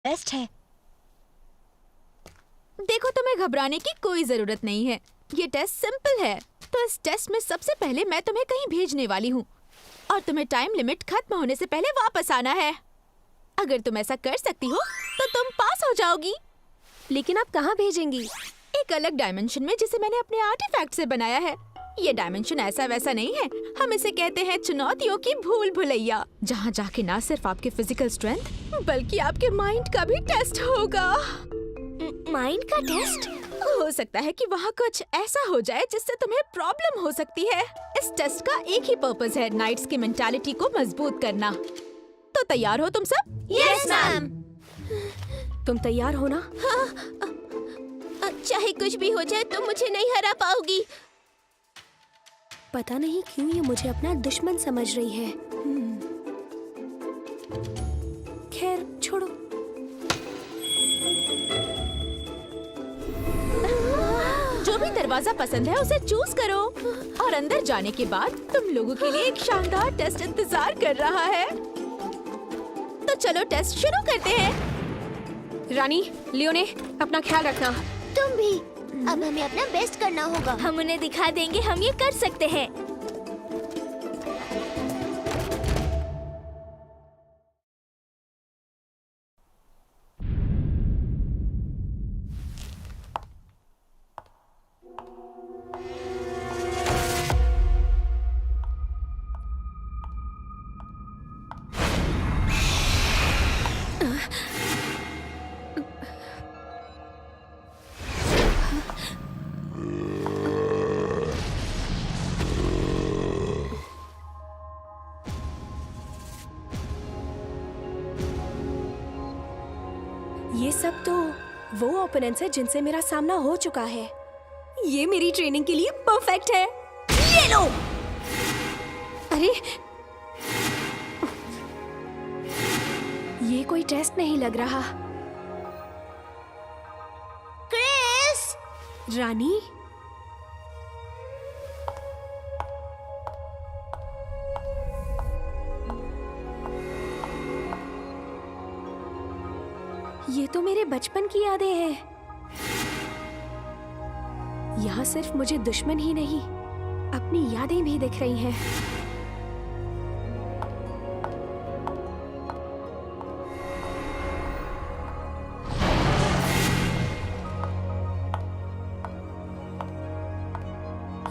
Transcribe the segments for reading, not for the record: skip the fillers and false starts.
Best है। देखो, तुम्हें घबराने की कोई जरूरत नहीं है। ये टेस्ट सिंपल है। तो इस टेस्ट में सबसे पहले मैं तुम्हें कहीं भेजने वाली हूँ और तुम्हें टाइम लिमिट खत्म होने से पहले वापस आना है। अगर तुम ऐसा कर सकती हो तो तुम पास हो जाओगी। लेकिन आप कहाँ भेजेंगी? एक अलग डायमेंशन में, जिसे मैंने अपने आर्टिफैक्ट से बनाया है। ये डायमेंशन ऐसा वैसा नहीं है। हम इसे कहते हैं चुनौतियों की भूल भुलैया, जहाँ जाके ना सिर्फ आपके फिजिकल स्ट्रेंथ बल्कि आपके माइंड का भी टेस्ट होगा। माइंड का टेस्ट? हो सकता है कि वहाँ कुछ ऐसा हो जाए जिससे तुम्हें प्रॉब्लम हो सकती है। इस टेस्ट का एक ही पर्पस है, नाइट्स की मेंटालिटी को मजबूत करना। तो तैयार हो तुम सब? Yes ma'am. तुम तैयार हो ना? चाहे कुछ भी हो जाए तुम मुझे नहीं हरा पाओगी। पता नहीं क्यों ये मुझे अपना दुश्मन समझ रही है। खैर छोड़ो। जो भी दरवाजा पसंद है उसे चूज करो और अंदर जाने के बाद तुम लोगों के लिए एक शानदार टेस्ट इंतजार कर रहा है। तो चलो टेस्ट शुरू करते हैं। रानी, लियोने, अपना ख्याल रखना। तुम भी। अब हमें अपना बेस्ट करना होगा। हम उन्हें दिखा देंगे हम ये कर सकते हैं। ये सब तो वो ओपोनेंट्स है जिनसे मेरा सामना हो चुका है। ये मेरी ट्रेनिंग के लिए परफेक्ट है। ये लो। अरे, ये कोई टेस्ट नहीं लग रहा। क्रिस! रानी, ये तो मेरे बचपन की यादें हैं। यहाँ सिर्फ मुझे दुश्मन ही नहीं, अपनी यादें भी दिख रही हैं।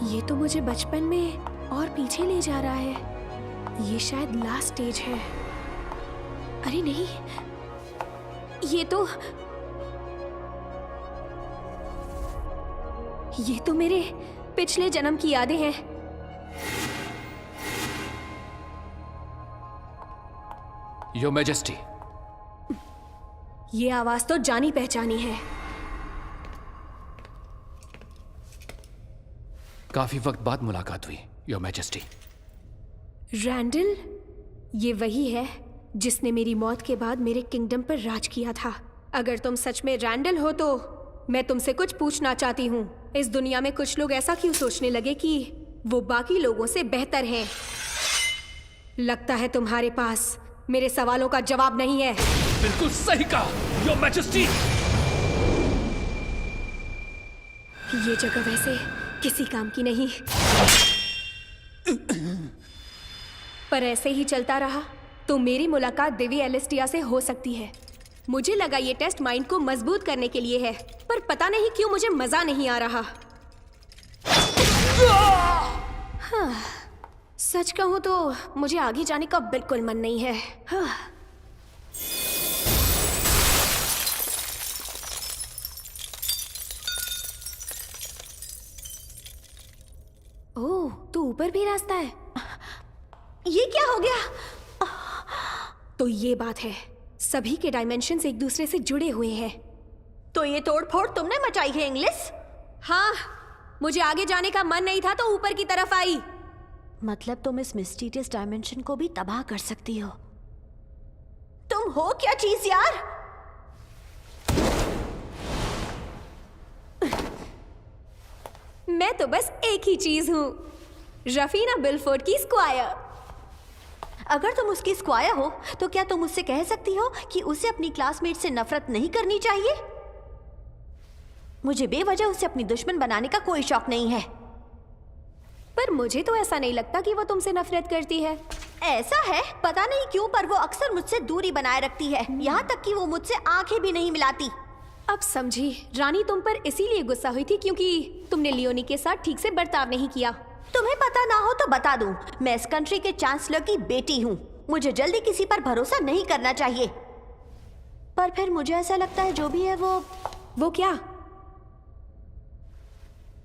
ये तो मुझे बचपन में और पीछे ले जा रहा है। ये शायद लास्ट स्टेज है। अरे नहीं, ये तो मेरे पिछले जन्म की यादें हैं। Your majesty. ये आवाज तो जानी पहचानी है। काफी वक्त बाद मुलाकात हुई, योर मैजेस्टी। रैंडल, ये वही है जिसने मेरी मौत के बाद मेरे किंगडम पर राज किया था। अगर तुम सच में रैंडल हो तो मैं तुमसे कुछ पूछना चाहती हूँ। इस दुनिया में कुछ लोग ऐसा क्यों सोचने लगे कि वो बाकी लोगों से बेहतर हैं? लगता है तुम्हारे पास मेरे सवालों का जवाब नहीं है। बिल्कुल सही कहा, योर मैजेस्टी। ये जगह वैसे किसी काम की नहीं, पर ऐसे ही चलता रहा तो मेरी मुलाकात देवी एलिस्टिया से हो सकती है। मुझे लगा ये टेस्ट माइंड को मजबूत करने के लिए है, पर पता नहीं क्यों मुझे मजा नहीं आ रहा। हाँ, सच कहूं तो मुझे आगे जाने का बिल्कुल मन नहीं है। हाँ। ओह, तो ऊपर भी रास्ता है। ये क्या हो गया? तो ये बात है, सभी के डायमेंशंस एक दूसरे से जुड़े हुए हैं। तो ये तोड़फोड़ तुमने मचाई है इंग्लिश? हाँ, मुझे आगे जाने का मन नहीं था तो ऊपर की तरफ आई। मतलब तुम इस मिस्टीरियस डायमेंशन को भी तबाह कर सकती हो। तुम हो क्या चीज यार? मैं तो बस एक ही चीज हूँ, रफीना बिलफोर्ड की स्क्वायर। अगर तुम उसकी स्क्वायर हो तो क्या तुम उससे कह सकती हो कि उसे अपनी क्लासमेट से नफरत नहीं करनी चाहिए? मुझे बेवजह उसे अपनी दुश्मन बनाने का कोई शौक नहीं है। पर मुझे तो ऐसा नहीं लगता कि वो तुमसे नफरत करती है। ऐसा है, पता नहीं क्यों, पर वो अक्सर मुझसे दूरी बनाए रखती है, यहाँ तक कि वो मुझसे आंखें भी नहीं मिलाती। अब समझी, रानी तुम पर इसीलिए गुस्सा हुई थी क्योंकि तुमने लियोनी के साथ ठीक से बर्ताव नहीं किया। तुम्हें पता ना हो तो बता दूं, मैं इस कंट्री के चांसलर की बेटी हूँ। मुझे जल्दी किसी पर भरोसा नहीं करना चाहिए। पर फिर मुझे ऐसा लगता है जो भी है वो क्या?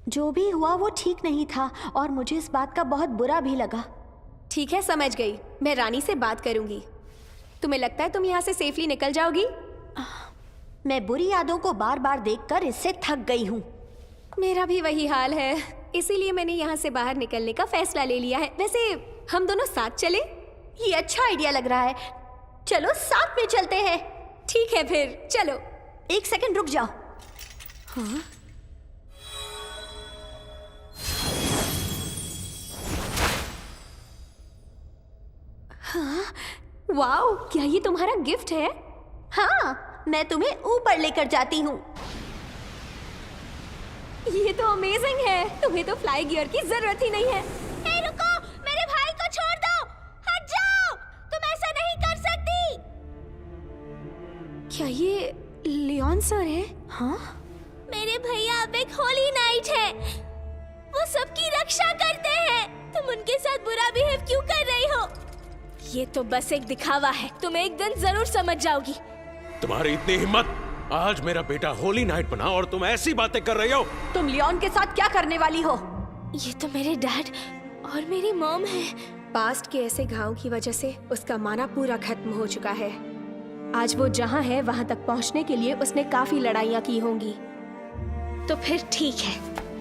जो भी हुआ वो ठीक नहीं था और मुझे इस बात का बहुत बुरा भी लगा। ठीक है, समझ गई। मैं रानी से बात करूंगी। तुम्हें लगता है तुम यहाँ से सेफली निकल जाओगी? मैं बुरी यादों को बार बार देखकर इससे थक गई हूँ। मेरा भी वही हाल है, इसीलिए मैंने यहाँ से बाहर निकलने का फैसला ले लिया है। वैसे हम दोनों साथ चले? ये अच्छा आइडिया लग रहा है। चलो साथ में चलते हैं। ठीक है फिर, चलो। एक सेकंड रुक जाओ। हाँ? वाओ, क्या ये तुम्हारा गिफ्ट है? हाँ, मैं तुम्हें ऊपर लेकर जाती हूँ। ये तो अमेजिंग है। तुम्हें तो फ्लाई गियर की जरूरत ही नहीं है। ए, रुको, मेरे भाई को छोड़ दो, हट जाओ, तुम ऐसा नहीं कर सकती। क्या ये लियोन सर है? हाँ, मेरे भैया अब एक होली नाइट है, वो सबकी रक्षा करते हैं। तुम उनके साथ बुरा बिहेव क्यों कर रही हो? ये तो बस एक दिखावा है, तुम एक दिन जरूर समझ जाओगी। तुम्हारी इतनी हिम्मत! आज मेरा बेटा होली नाइट बना और तुम ऐसी बातें कर रही हो। तुम लियोन के साथ क्या करने वाली हो? ये तो मेरे डैड और मेरी मॉम है। पास्ट के ऐसे घाव की वजह से उसका माना पूरा खत्म हो चुका है। आज वो जहाँ है वहाँ तक पहुँचने के लिए उसने काफी लड़ाइयाँ की होंगी। तो फिर ठीक है,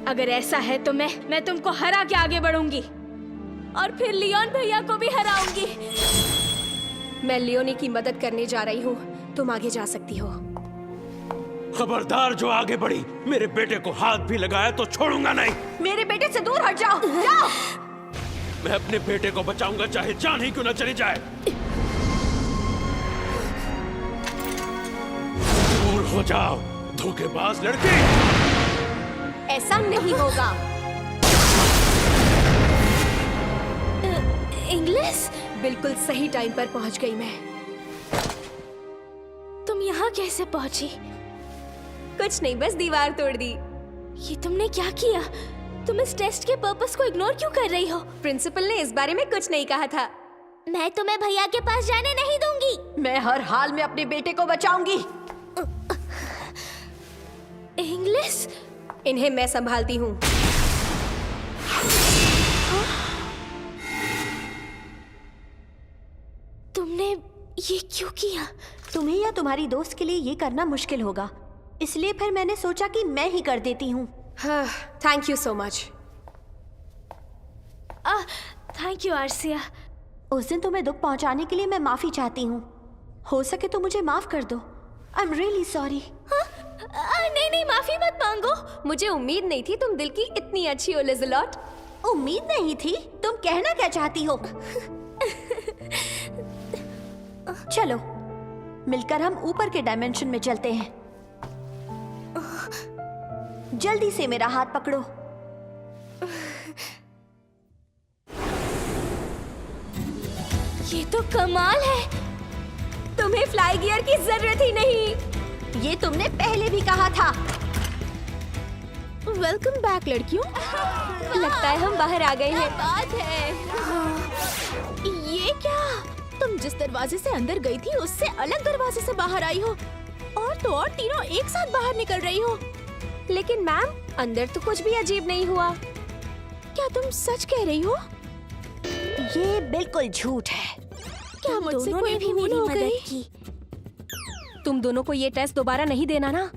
अगर ऐसा है तो मैं तुमको हरा के आगे बढ़ूंगी और फिर लियोन भैया को भी हराऊंगी। मैं लियोनी की मदद करने जा रही हूँ, तुम आगे जा सकती हो। खबरदार, जो आगे बढ़ी, मेरे बेटे को हाथ भी लगाया तो छोड़ूंगा नहीं। मेरे बेटे से दूर हट जाओ, जाओ। मैं अपने बेटे को बचाऊंगा, चाहे जान ही क्यों न चली जाए। दूर हो जाओ, धोखेबाज लड़की। ऐसा नहीं होगा। इंग्लिश? बिल्कुल सही टाइम पर पहुंच गई मैं। तुम यहाँ कैसे पहुँची? कुछ नहीं, बस दीवार तोड़ दी। ये तुमने क्या किया? तुम इस टेस्ट के पर्पस को इग्नोर क्यों कर रही हो? प्रिंसिपल ने इस बारे में कुछ नहीं कहा था। मैं तुम्हें भैया के पास जाने नहीं दूंगी। मैं हर हाल में अपने बेटे को बचाऊंगी। इंग्लिश? इन्हें मैं संभालती हूँ। तुमने ये क्यों किया? तुम्हें या तुम्हारी दोस्त के लिए ये करना मुश्किल होगा, इसलिए फिर मैंने सोचा कि मैं ही कर देती हूँ। Thank you so much. Thank you Arsia. उस दिन तुम्हें दुख पहुँचाने के लिए मैं माफी चाहती हूँ। हो सके तो मुझे माफ कर दो। I am really sorry. नहीं नहीं, माफी मत मांगो। मुझे उम्मीद नहीं थी तुम दिल की इतनी अच्छी हो लिज़लोट। उम्मीद नहीं थी? तुम कहना क्या चाहती हो? चलो मिलकर हम ऊपर के डायमेंशन में चलते हैं। जल्दी से मेरा हाथ पकड़ो। ये तो कमाल है। तुम्हें फ्लाई गियर की जरूरत ही नहीं। ये तुमने पहले भी कहा था। वेलकम बैक लड़कियों। लगता है हम बाहर आ गए हैं। बात है। ये क्या? तुम जिस दरवाजे से अंदर गई थी उससे अलग दरवाजे से बाहर आई हो, और तो और तीनों एक साथ बाहर निकल रही हो। लेकिन मैम, अंदर तो कुछ भी अजीब नहीं हुआ। क्या तुम सच कह रही हो? ये बिल्कुल झूठ है। क्या मुझसे कोई भी भूल हो गई? तुम दोनों को ये टेस्ट दोबारा नहीं देना ना।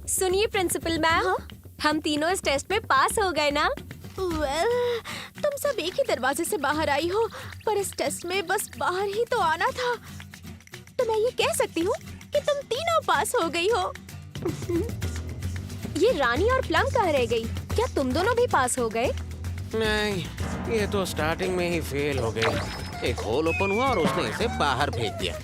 सुनिए प्रिंसिपल मैम, हम तीनों इस टेस्ट में पास हो गए ना। वेल, तुम सब एक ही दरवाजे से बाहर आई हो, पर इस टेस्ट में बस बाहर ही तो आना था। तो मैं ये कह सकती हूँ कि तुम तीनों पास हो गई हो। ये रानी और प्लम कहाँ रह गई? क्या तुम दोनों भी पास हो गए? नहीं, ये तो स्टार्टिंग में ही फेल हो गई। एक होल ओपन हुआ और उसने इसे बाहर फेंक दिया।